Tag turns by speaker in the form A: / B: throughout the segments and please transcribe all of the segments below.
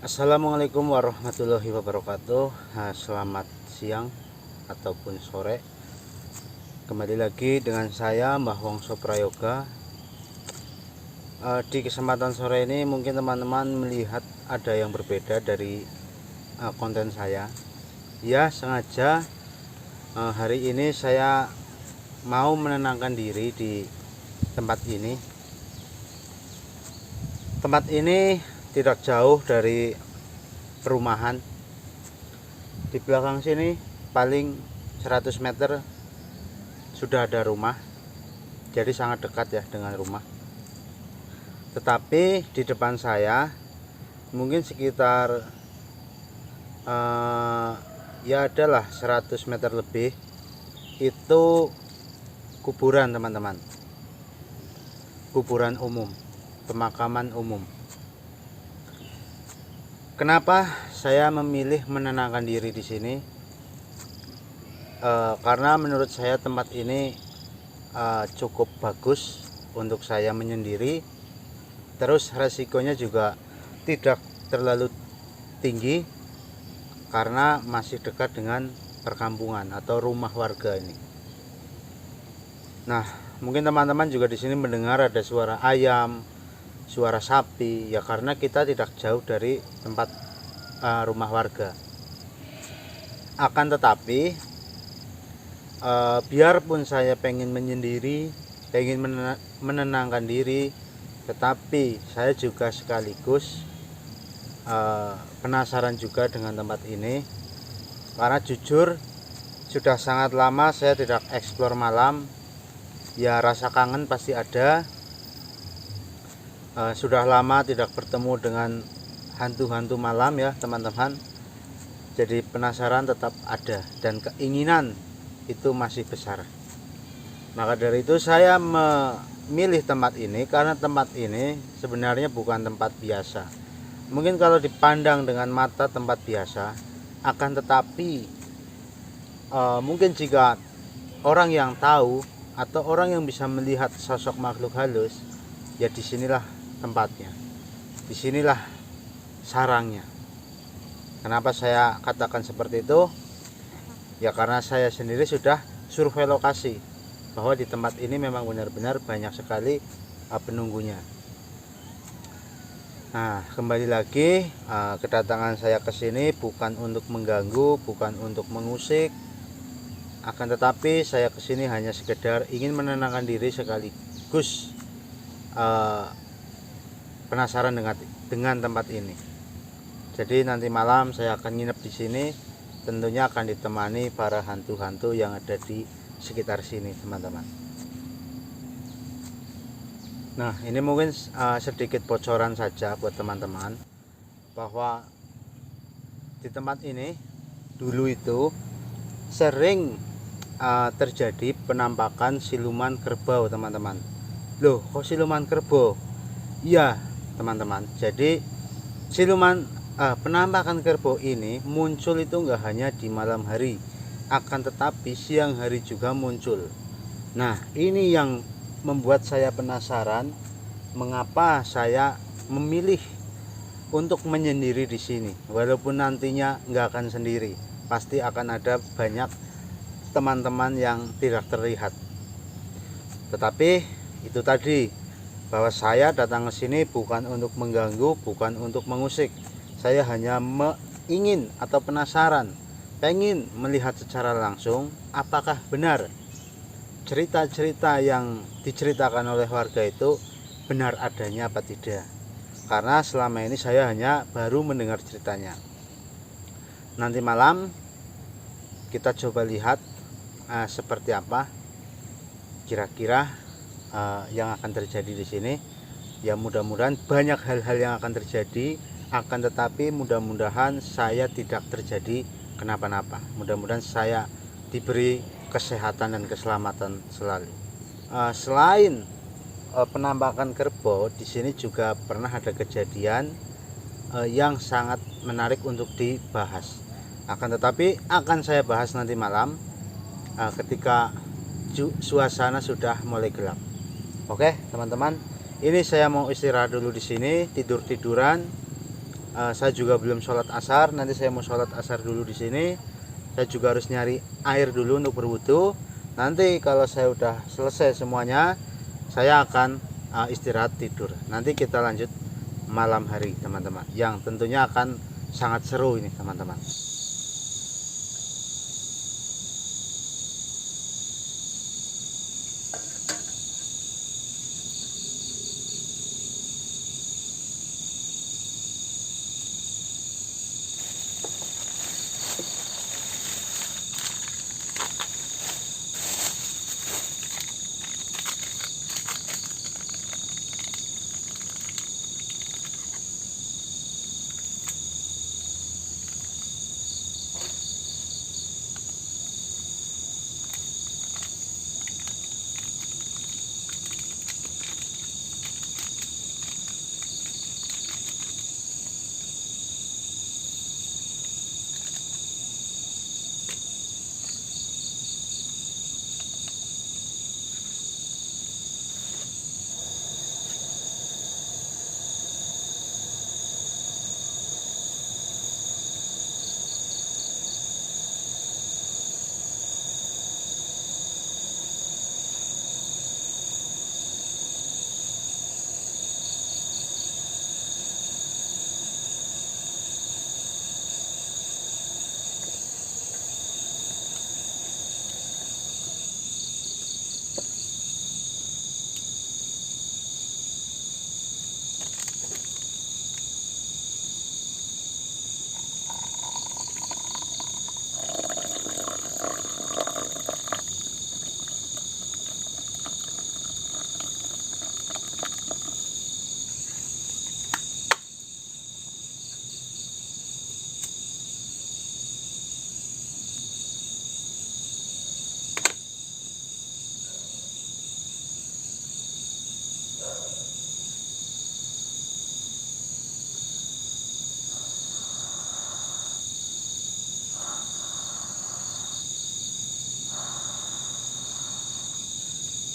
A: Assalamualaikum warahmatullahi wabarakatuh. Selamat siang ataupun sore. Kembali lagi dengan saya Mbah Wongso Prayoga. Di kesempatan sore ini mungkin teman-teman melihat ada yang berbeda dari konten saya. Ya, sengaja hari ini saya mau menenangkan diri di tempat ini. Tempat ini tidak jauh dari perumahan. Di belakang sini paling 100 meter sudah ada rumah, jadi sangat dekat ya dengan rumah. Tetapi di depan saya mungkin sekitar ya adalah 100 meter lebih itu kuburan teman-teman, kuburan umum, pemakaman umum. Kenapa saya memilih menenangkan diri di sini? Karena menurut saya tempat ini cukup bagus untuk saya menyendiri. Terus resikonya juga tidak terlalu tinggi karena masih dekat dengan perkampungan atau rumah warga ini. Nah, mungkin teman-teman juga di sini mendengar ada suara ayam, suara sapi, ya karena kita tidak jauh dari tempat rumah warga. Akan tetapi biarpun saya pengen menyendiri, pengen menenangkan diri, tetapi saya juga sekaligus penasaran juga dengan tempat ini. Karena jujur sudah sangat lama saya tidak eksplor malam. Ya, rasa kangen pasti ada. Sudah lama tidak bertemu dengan hantu-hantu malam ya teman-teman. Jadi penasaran tetap ada dan keinginan itu masih besar. Maka dari itu saya memilih tempat ini karena tempat ini sebenarnya bukan tempat biasa. Mungkin kalau dipandang dengan mata tempat biasa, akan tetapi mungkin jika orang yang tahu atau orang yang bisa melihat sosok makhluk halus, ya disinilah tempatnya, disinilah sarangnya. Kenapa saya katakan seperti itu? Ya karena saya sendiri sudah survei lokasi bahwa di tempat ini memang benar-benar banyak sekali penunggunya. Nah, kembali lagi, kedatangan saya ke sini bukan untuk mengganggu, bukan untuk mengusik, akan tetapi saya ke sini hanya sekedar ingin menenangkan diri sekaligus penasaran dengan tempat ini. Jadi nanti malam saya akan nginep di sini, tentunya akan ditemani para hantu-hantu yang ada di sekitar sini, teman-teman. Nah, ini mungkin sedikit bocoran saja buat teman-teman bahwa di tempat ini dulu itu sering terjadi penampakan siluman kerbau, teman-teman. Loh, kok siluman kerbau? Iya, teman-teman. Jadi penampakan kerbau ini muncul itu enggak hanya di malam hari, akan tetapi siang hari juga muncul. Nah, ini yang membuat saya penasaran mengapa saya memilih untuk menyendiri di sini. Walaupun nantinya enggak akan sendiri, pasti akan ada banyak teman-teman yang tidak terlihat. Tetapi itu tadi, bahwa saya datang ke sini bukan untuk mengganggu, bukan untuk mengusik. Saya hanya ingin atau penasaran, pengen melihat secara langsung apakah benar cerita-cerita yang diceritakan oleh warga itu benar adanya apa tidak. Karena selama ini saya hanya baru mendengar ceritanya. Nanti malam kita coba lihat seperti apa kira-kira yang akan terjadi di sini. Ya mudah-mudahan banyak hal-hal yang akan terjadi, akan tetapi mudah-mudahan saya tidak terjadi kenapa-napa. Mudah-mudahan saya diberi kesehatan dan keselamatan selalu. Selain penampakan kerbau, di sini juga pernah ada kejadian yang sangat menarik untuk dibahas. Akan tetapi akan saya bahas nanti malam ketika suasana sudah mulai gelap. Oke, teman-teman. Ini saya mau istirahat dulu di sini, tidur-tiduran. Saya juga belum sholat asar. Nanti saya mau sholat asar dulu di sini. Saya juga harus nyari air dulu untuk berwudu. Nanti kalau saya udah selesai semuanya, saya akan istirahat tidur. Nanti kita lanjut malam hari teman-teman, yang tentunya akan sangat seru ini teman-teman.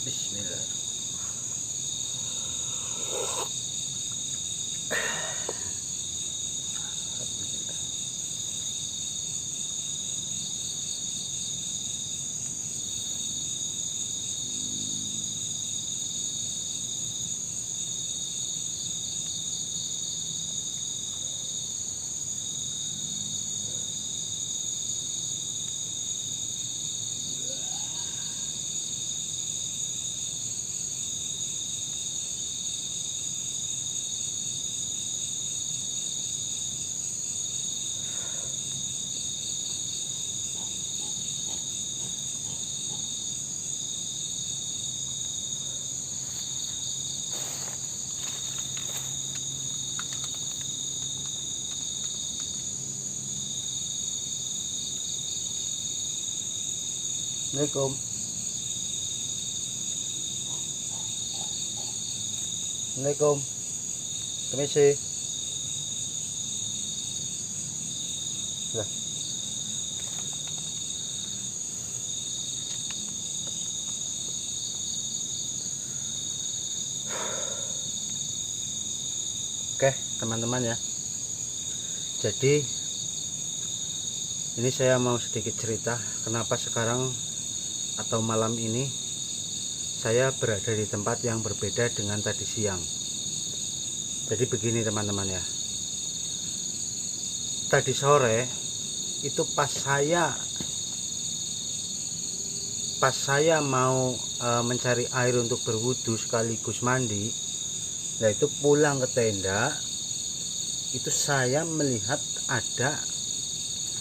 A: Bismillah. Assalamualaikum. Assalamualaikum. Permisi. Lah. Oke, teman-teman ya. Jadi ini saya mau sedikit cerita kenapa sekarang atau malam ini saya berada di tempat yang berbeda dengan tadi siang. Jadi begini teman-teman ya, tadi sore itu pas saya mau mencari air untuk berwudu sekaligus mandi, nah itu pulang ke tenda, itu saya melihat ada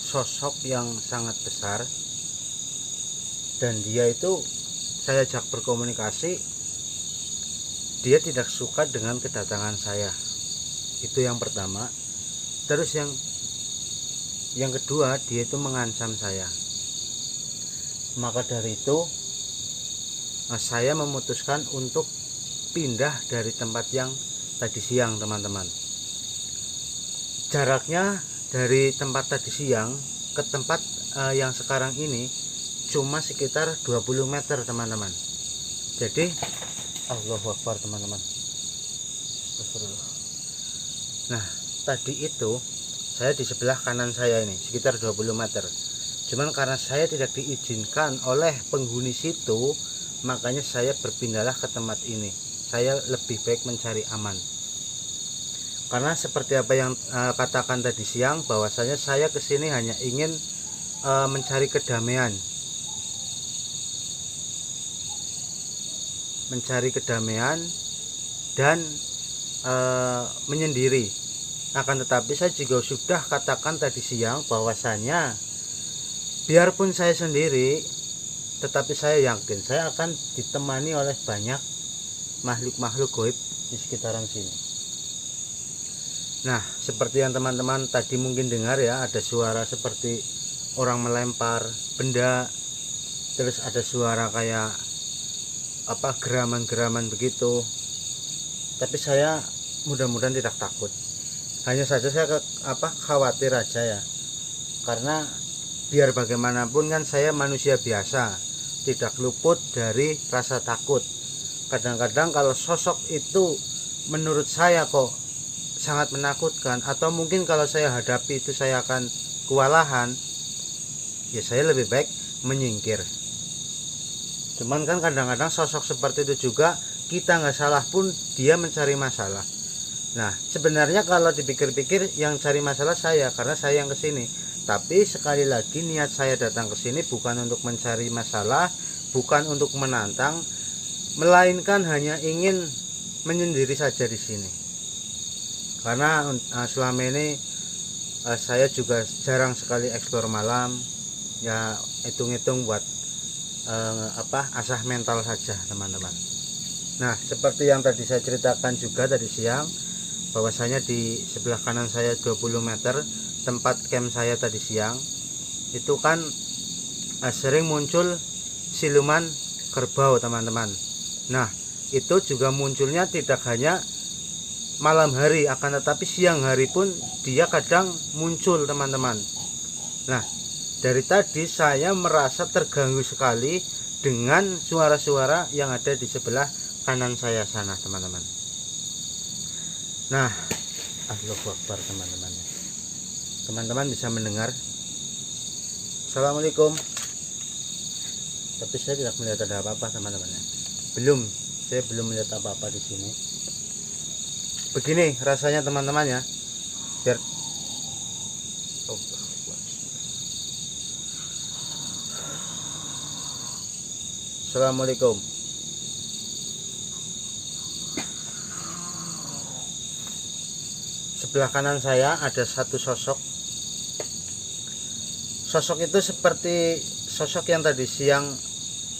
A: sosok yang sangat besar. Dan dia itu, saya ajak berkomunikasi, dia tidak suka dengan kedatangan saya. Itu yang pertama. Terus yang kedua, dia itu mengancam saya. Maka dari itu saya memutuskan untuk pindah dari tempat yang tadi siang teman-teman. Jaraknya dari tempat tadi siang ke tempat yang sekarang ini cuma sekitar 20 meter teman-teman. Jadi Allahu Akbar teman-teman. Nah, tadi itu saya di sebelah kanan saya ini sekitar 20 meter. Cuman karena saya tidak diizinkan oleh penghuni situ, makanya saya berpindahlah ke tempat ini. Saya lebih baik mencari aman. Karena seperti apa yang katakan tadi siang, bahwasanya saya kesini hanya ingin mencari kedamaian. Dan menyendiri. Akan tetapi saya juga sudah katakan tadi siang bahwasanya biarpun saya sendiri, tetapi saya yakin saya akan ditemani oleh banyak makhluk-makhluk gaib di sekitaran sini. Nah, seperti yang teman-teman tadi mungkin dengar ya, ada suara seperti orang melempar benda, terus ada suara kayak geraman-geraman begitu. Tapi saya mudah-mudahan tidak takut. Hanya saja saya khawatir aja ya. Karena biar bagaimanapun kan saya manusia biasa, tidak luput dari rasa takut. Kadang-kadang kalau sosok itu menurut saya kok sangat menakutkan, atau mungkin kalau saya hadapi itu saya akan kewalahan, ya saya lebih baik menyingkir. Cuman kan kadang-kadang sosok seperti itu juga kita nggak salah pun dia mencari masalah. Nah, sebenarnya kalau dipikir-pikir yang cari masalah saya, karena saya yang kesini. Tapi sekali lagi niat saya datang ke sini bukan untuk mencari masalah, bukan untuk menantang, melainkan hanya ingin menyendiri saja di sini. Karena selama ini saya juga jarang sekali eksplor malam, ya hitung-hitung buat asah mental saja teman-teman. Nah, seperti yang tadi saya ceritakan juga tadi siang, bahwasanya di sebelah kanan saya 20 meter tempat camp saya tadi siang itu kan sering muncul siluman kerbau teman-teman. Nah, itu juga munculnya tidak hanya malam hari, akan tetapi siang hari pun dia kadang muncul teman-teman. Nah, dari tadi saya merasa terganggu sekali dengan suara-suara yang ada di sebelah kanan saya sana teman-teman. Nah, Allahu Akbar teman-teman. Teman-teman bisa mendengar. Assalamualaikum. Tapi saya tidak melihat ada apa-apa teman-teman. Saya belum melihat apa-apa di sini. Begini rasanya teman-teman ya. Biar Assalamualaikum. Sebelah kanan saya ada satu sosok. Sosok itu seperti sosok yang tadi siang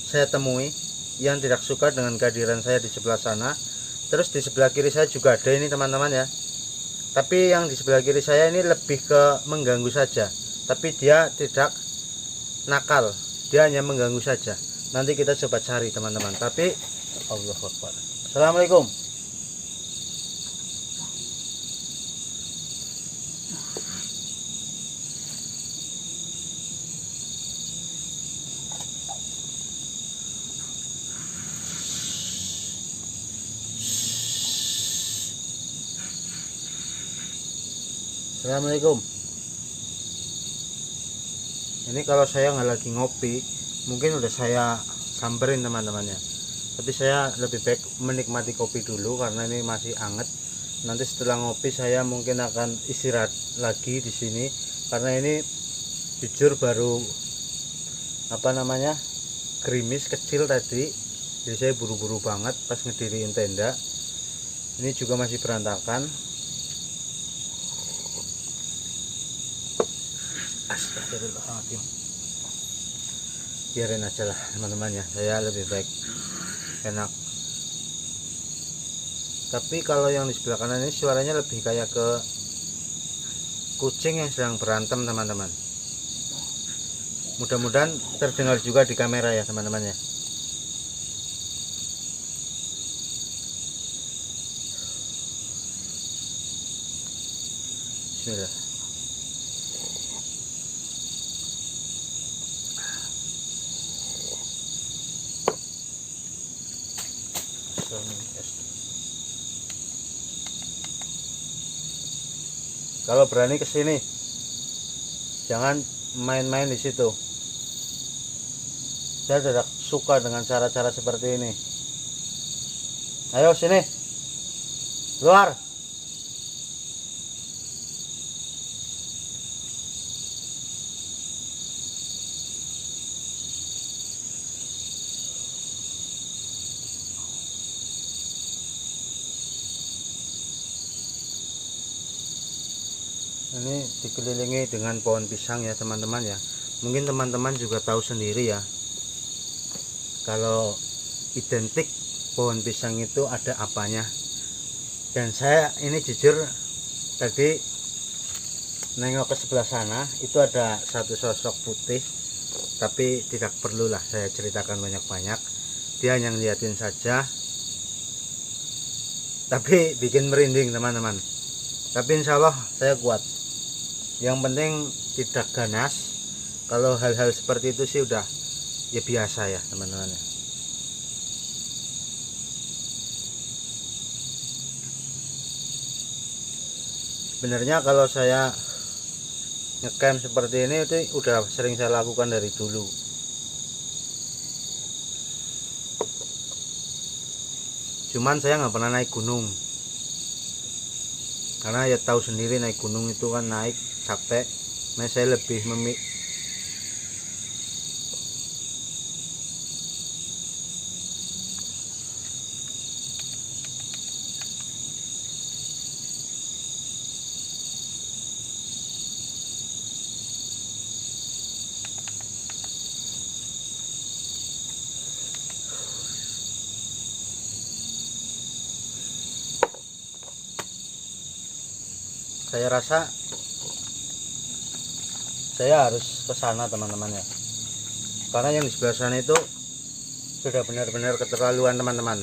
A: saya temui, yang tidak suka dengan kehadiran saya di sebelah sana. Terus di sebelah kiri saya juga ada ini teman-teman ya. Tapi yang di sebelah kiri saya ini lebih ke mengganggu saja. Tapi dia tidak nakal, dia hanya mengganggu saja. Nanti kita coba cari teman-teman. Tapi Allahu Akbar. Assalamualaikum. Assalamualaikum. Ini kalau saya nggak lagi ngopi, mungkin udah saya samperin teman-temannya. Tapi saya lebih baik menikmati kopi dulu karena ini masih anget. Nanti setelah ngopi saya mungkin akan istirahat lagi di sini karena ini jujur baru gerimis kecil tadi. Jadi saya buru-buru banget pas ngediriin tenda. Ini juga masih berantakan. Astagfirullahaladzim. Biarin aja lah teman-teman ya, saya lebih baik enak. Tapi kalau yang di sebelah kanan ini suaranya lebih kayak ke kucing yang sedang berantem teman-teman. Mudah-mudahan terdengar juga di kamera ya teman-teman ya. Bismillah. Kalau berani ke sini, jangan main-main di situ. Saya tidak suka dengan cara-cara seperti ini. Ayo sini, keluar. Ini dikelilingi dengan pohon pisang ya teman-teman ya. Mungkin teman-teman juga tahu sendiri ya, kalau identik pohon pisang itu ada apanya. Dan saya ini jujur tadi nengok ke sebelah sana, itu ada satu sosok putih, tapi tidak perlulah saya ceritakan banyak-banyak. Dia hanya ngeliatin saja, tapi bikin merinding teman-teman. Tapi insya Allah saya kuat. Yang penting tidak ganas. Kalau hal-hal seperti itu sih udah ya biasa ya teman-teman. Sebenarnya kalau saya ngecamp seperti ini itu udah sering saya lakukan dari dulu. Cuman saya nggak pernah naik gunung, karena ya tahu sendiri naik gunung itu kan naik capek. Nah, saya lebih saya rasa saya harus ke sana teman-teman ya, karena yang di sebelah sana itu sudah benar-benar keterlaluan teman-teman.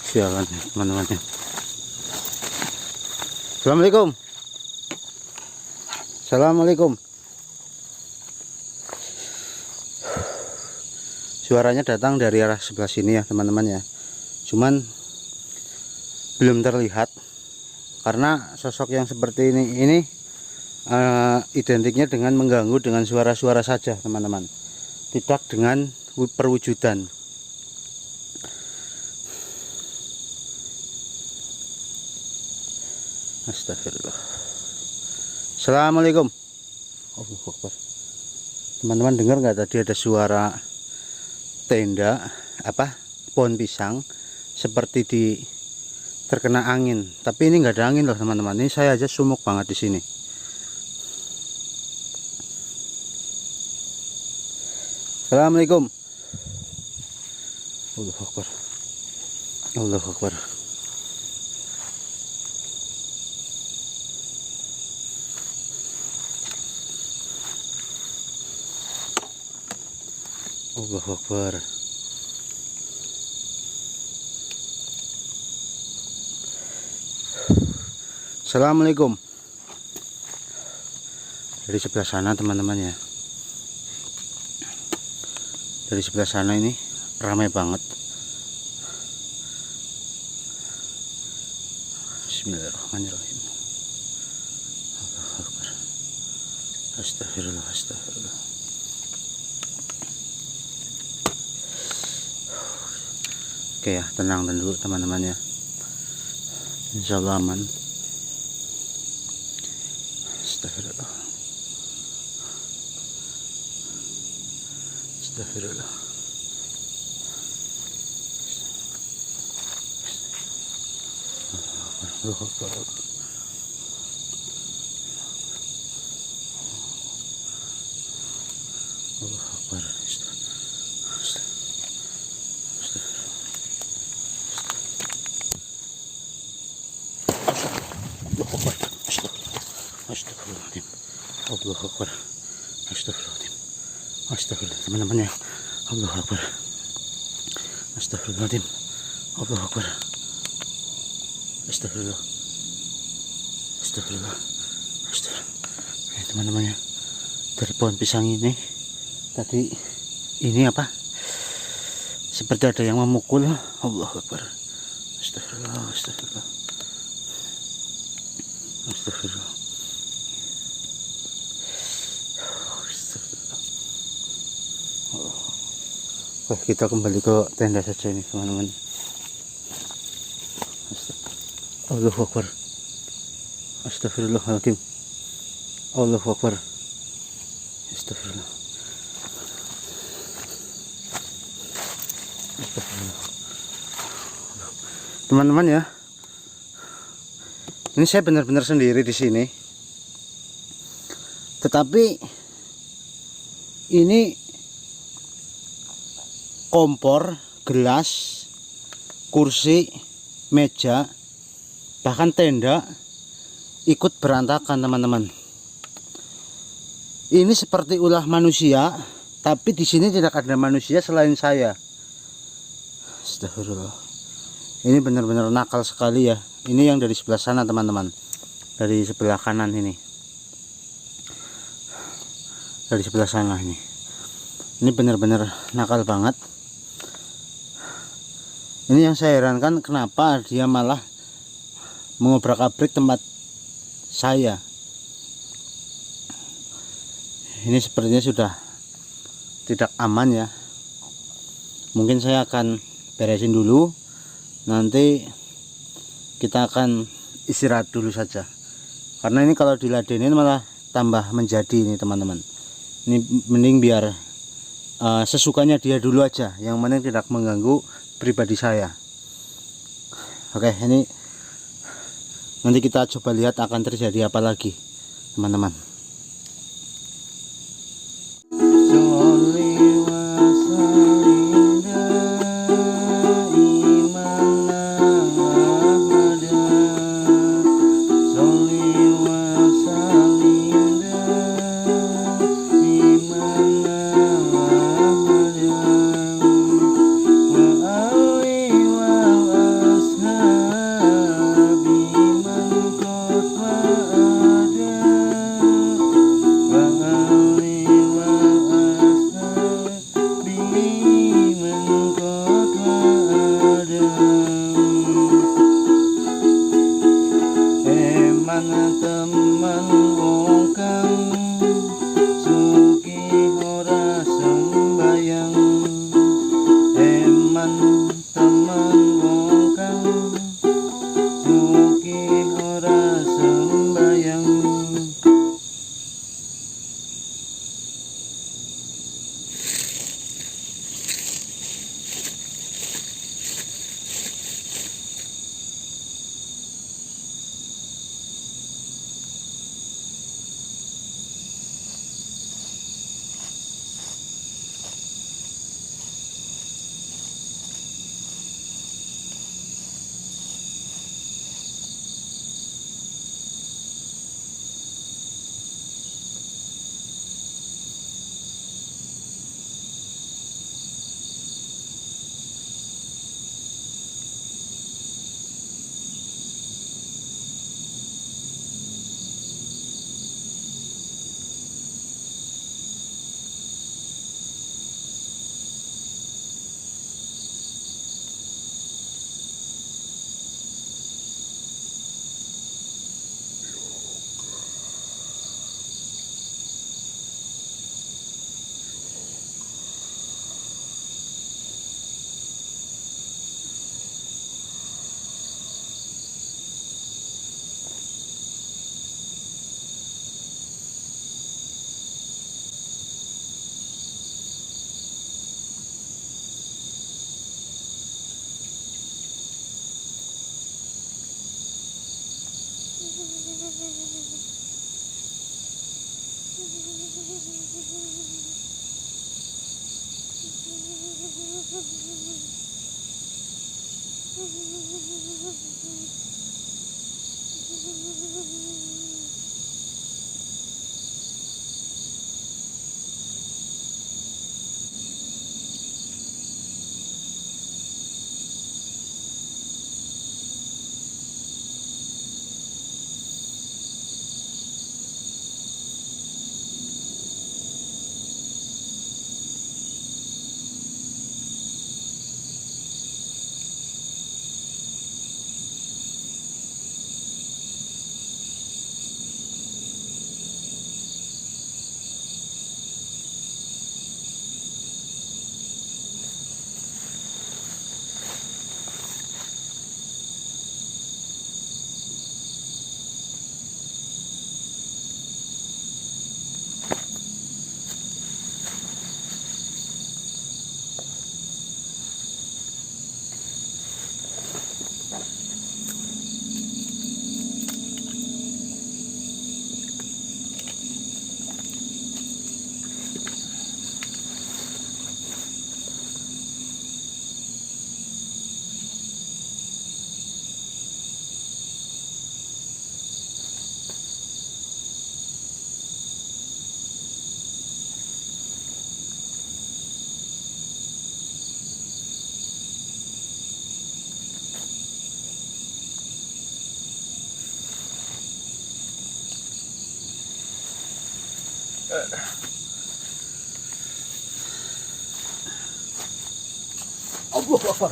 A: Sialan teman-teman ya. Assalamualaikum. Assalamualaikum. Suaranya datang dari arah sebelah sini ya teman-teman ya. Cuman belum terlihat karena sosok yang seperti ini identiknya dengan mengganggu dengan suara-suara saja teman-teman, tidak dengan perwujudan. Astagfirullah. Assalamualaikum. Allahu Akbar. Teman-teman dengar nggak tadi ada suara tenda pohon pisang seperti terkena angin, tapi ini nggak ada angin loh teman-teman. Ini saya aja sumuk banget di sini. Assalamualaikum. Allahu Akbar. Allahu Akbar. Allahu Akbar. Assalamualaikum. Dari sebelah sana teman-teman ya. Dari sebelah sana ini ramai banget. Bismillahirrahmanirrahim. Allahu Akbar. Astagfirullah, astagfirullah. Oke ya, tenang dulu teman-teman ya. Insyaallah aman. Astagfirullah. Astagfirullah. Allahu Akbar. Allahu Akbar. Astagfirullahaladzim. Allahu Akbar. Astagfirullahaladzim. Astagfirullah teman-teman ya. Allahu Akbar. Astagfirullahaladzim. Allahu Akbar. Astagfirullah. Astagfirullah. Astagfirullah. Ya teman-teman ya. dari pohon pisang ini. Tadi ini apa? Seperti ada yang memukul. Allahu Akbar. Astagfirullah, astagfirullah. Astagfirullah. Astagfirullah. Wah, kita kembali ke tenda saja ini, teman-teman. Allahu Akbar. Astagfirullahaladzim. Allahu Akbar. Astagfirullah. Teman-teman ya, ini saya benar-benar sendiri di sini. Tetapi ini kompor, gelas, kursi, meja, bahkan tenda ikut berantakan, teman-teman. Ini seperti ulah manusia, tapi di sini tidak ada manusia selain saya. Astagfirullah. Ini benar-benar nakal sekali ya. Ini yang dari sebelah sana, teman-teman. Dari sebelah kanan ini. Dari sebelah sana ini. Ini benar-benar nakal banget. Ini yang saya herankan, kenapa dia malah mengobrak-abrik tempat saya. Ini sepertinya sudah tidak aman ya. Mungkin saya akan beresin dulu. Nanti kita akan istirahat dulu saja. Karena ini kalau diladenin malah tambah menjadi ini, teman-teman. Ini mending biar sesukanya dia dulu aja. Yang penting tidak mengganggu pribadi saya. Oke, ini nanti kita coba lihat akan terjadi apa lagi, teman-teman. Allah Akbar.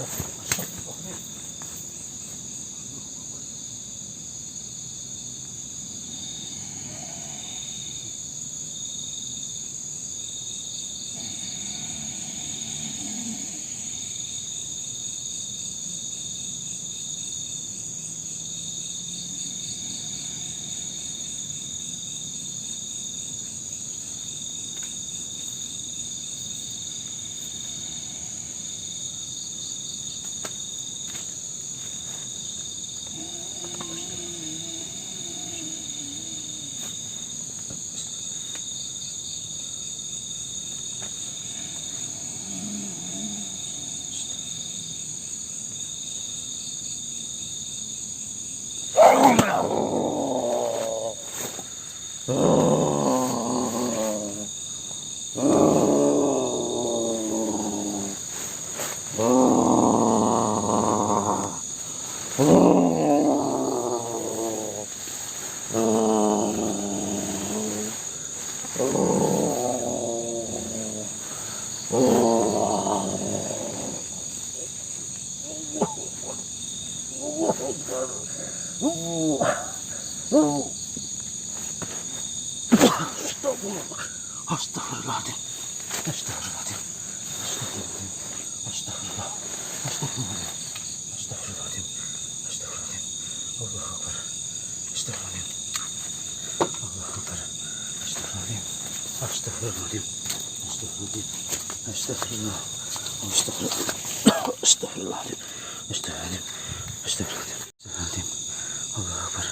A: Astagfirullahaladzim. Astagfirullahaladzim. Astagfirullah. Astagfirullahaladzim. Astagfirullahaladzim. Astagfirullahaladzim. Allahu Akbar. Astagfirullahaladzim. Allahu Akbar. Astagfirullahaladzim. Astagfirullahaladzim. Astagfirullahaladzim. Astagfirullah. Astagfirullahaladzim. Astagfirullahaladzim. Astagfirullahaladzim. Astagfirullahaladzim. Allahu Akbar.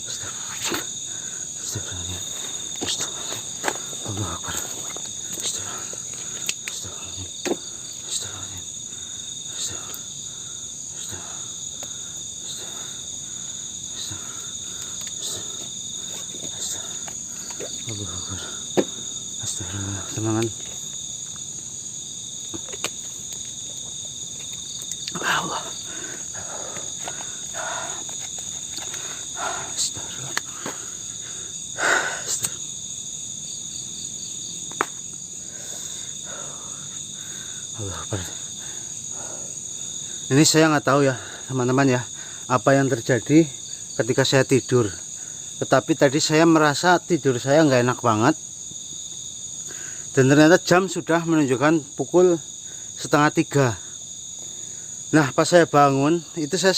A: Astagfirullahaladzim. Astagfirullahaladzim. Astagfirullahaladzim. Allahu Akbar. Astagfirullahaladzim. Astagfirullahaladzim. Astagfirullahaladzim. Allahu Akbar. Astagfirullah. Tenangan. Allah. Astagfirullah. Allah Akbar. Ini saya nggak tahu ya teman-teman ya, apa yang terjadi ketika saya tidur. Tetapi tadi saya merasa tidur saya nggak enak banget. Dan ternyata jam sudah menunjukkan pukul 2:30. Nah pas saya bangun itu saya,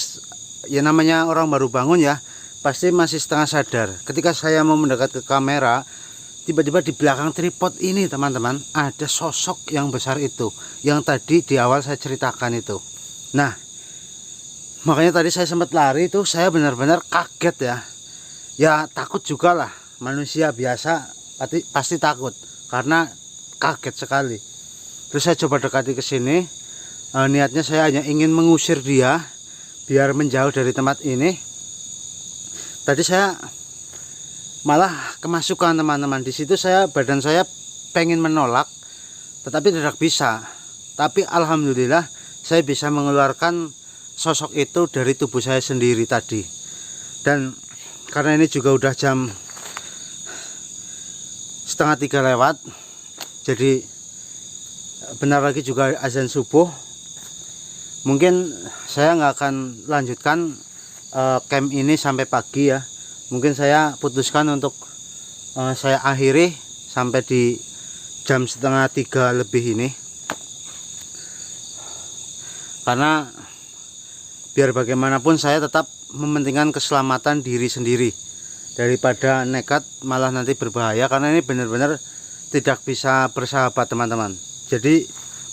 A: ya namanya orang baru bangun ya, pasti masih setengah sadar. Ketika saya mau mendekat ke kamera, tiba-tiba di belakang tripod ini teman-teman ada sosok yang besar itu, yang tadi di awal saya ceritakan itu. Nah makanya tadi saya sempat lari itu, saya benar-benar kaget ya. Ya takut juga lah, manusia biasa pasti takut karena kaget sekali. Terus saya coba dekati ke sini, niatnya saya hanya ingin mengusir dia biar menjauh dari tempat ini. Tadi saya malah kemasukan teman-teman. Di situ badan saya pengen menolak tetapi tidak bisa. Tapi alhamdulillah saya bisa mengeluarkan sosok itu dari tubuh saya sendiri tadi. Dan karena ini juga udah jam 2:30 lewat, jadi bentar lagi juga azan subuh. Mungkin saya nggak akan lanjutkan camp ini sampai pagi ya. Mungkin saya putuskan untuk saya akhiri sampai di jam 2:30 lebih ini, karena biar bagaimanapun saya tetap mementingkan keselamatan diri sendiri daripada nekat malah nanti berbahaya, karena ini benar-benar tidak bisa bersahabat teman-teman. Jadi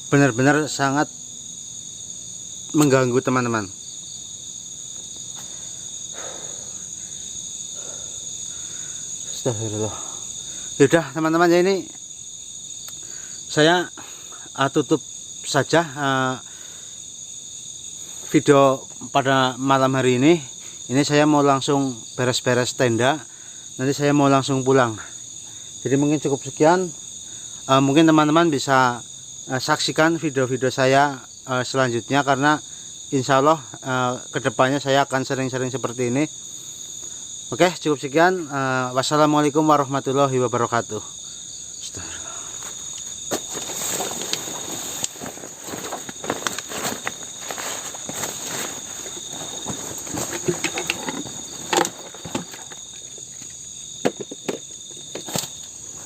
A: benar-benar sangat mengganggu teman-teman. Astagfirullah. Yaudah teman-teman ya, ini saya tutup saja video pada malam hari ini. Ini saya mau langsung beres-beres tenda, nanti saya mau langsung pulang. Jadi mungkin cukup sekian. Mungkin teman-teman bisa saksikan video-video saya selanjutnya, karena insya Allah kedepannya saya akan sering-sering seperti ini. Oke, cukup sekian. Wassalamualaikum warahmatullahi wabarakatuh.